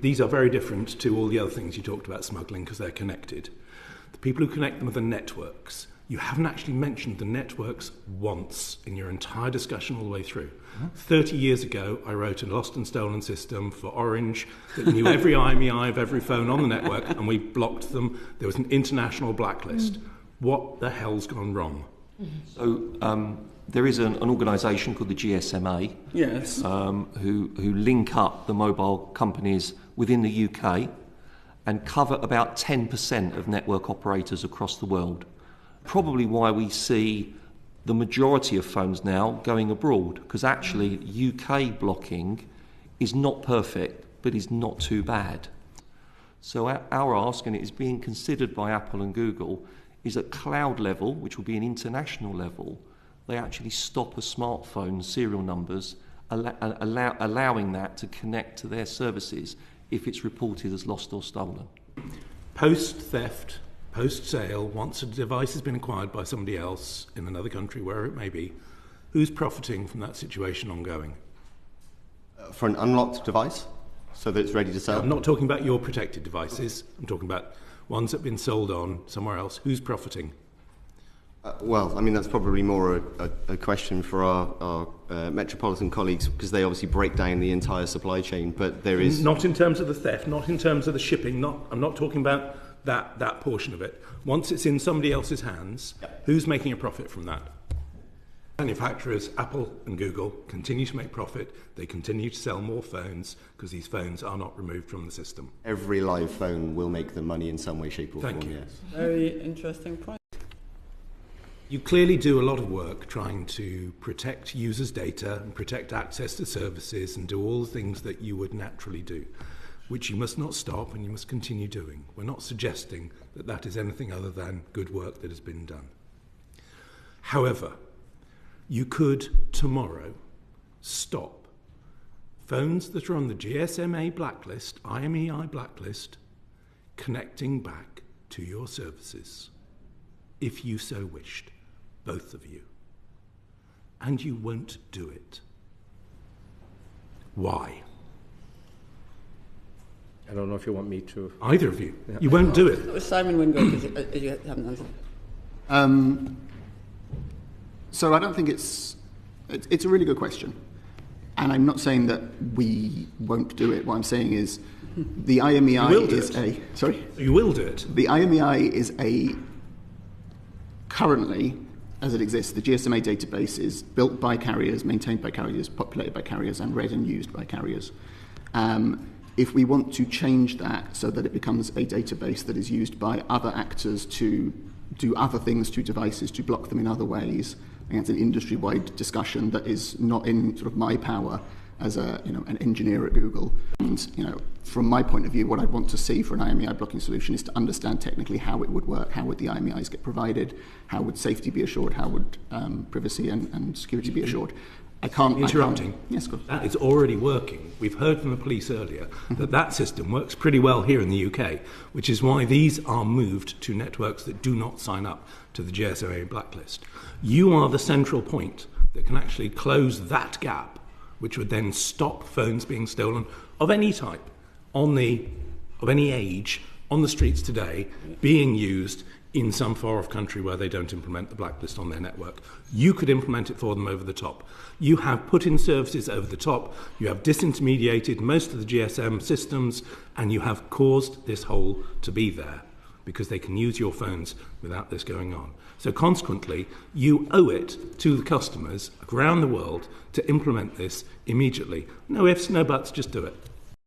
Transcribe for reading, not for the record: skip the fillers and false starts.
these are very different to all the other things you talked about smuggling because they're connected. The people who connect them are the networks. You haven't actually mentioned the networks once in your entire discussion all the way through. 30 years ago, I wrote a lost and stolen system for Orange that knew every IMEI of every phone on the network, and we blocked them. There was an international blacklist. What the hell's gone wrong? So there is an organisation called the GSMA, yes, who link up the mobile companies within the UK and cover about 10% of network operators across the world. Probably why we see the majority of phones now going abroad, because actually UK blocking is not perfect, but is not too bad. So our ask, and it is being considered by Apple and Google, is at cloud level, which will be an international level, they actually stop a smartphone serial numbers, allowing that to connect to their services if it's reported as lost or stolen. Post-theft, post-sale, once a device has been acquired by somebody else in another country, wherever it may be, who's profiting from that situation ongoing? For an unlocked device, so that it's ready to sell? I'm not talking about your protected devices. I'm talking about ones that have been sold on somewhere else. Who's profiting? Well, I mean, that's probably more a question for our metropolitan colleagues, because they obviously break down the entire supply chain, but there is... Not in terms of the theft, not in terms of the shipping, I'm not talking about that portion of it. Once it's in somebody else's hands, who's making a profit from that? Manufacturers, Apple and Google, continue to make profit. They continue to sell more phones because these phones are not removed from the system. Every live phone will make them money in some way, shape or form. Thank you. Yes. Very interesting point. You clearly do a lot of work trying to protect users' data and protect access to services and do all the things that you would naturally do, which you must not stop and you must continue doing. We're not suggesting that that is anything other than good work that has been done. However, you could tomorrow stop phones that are on the GSMA blacklist, IMEI blacklist, connecting back to your services, if you so wished, both of you. And you won't do it. Why? I don't know if you want me to... Either of you. Yeah. You won't do it. Simon Wingrove, because you haven't answered. So I don't think it's a really good question. And I'm not saying that we won't do it. What I'm saying is the IMEI is a... Sorry? You will do it. The IMEI is currently, as it exists, the GSMA database is built by carriers, maintained by carriers, populated by carriers, and read and used by carriers. If we want to change that so that it becomes a database that is used by other actors to do other things to devices, to block them in other ways, I think it's an industry-wide discussion that is not in sort of my power as an engineer at Google. And from my point of view, what I'd want to see for an IMEI blocking solution is to understand technically how it would work, how would the IMEIs get provided, how would safety be assured, how would privacy and security be assured. Interrupting. Yes, good. That is already working. We've heard from the police earlier that system works pretty well here in the UK, which is why these are moved to networks that do not sign up to the GSMA blacklist. You are the central point that can actually close that gap, which would then stop phones being stolen of any type, of any age, on the streets today, being used in some far-off country where they don't implement the blacklist on their network. You could implement it for them over the top. You have put in services over the top, you have disintermediated most of the GSM systems, and you have caused this hole to be there because they can use your phones without this going on. So consequently, you owe it to the customers around the world to implement this immediately. No ifs, no buts, just do it.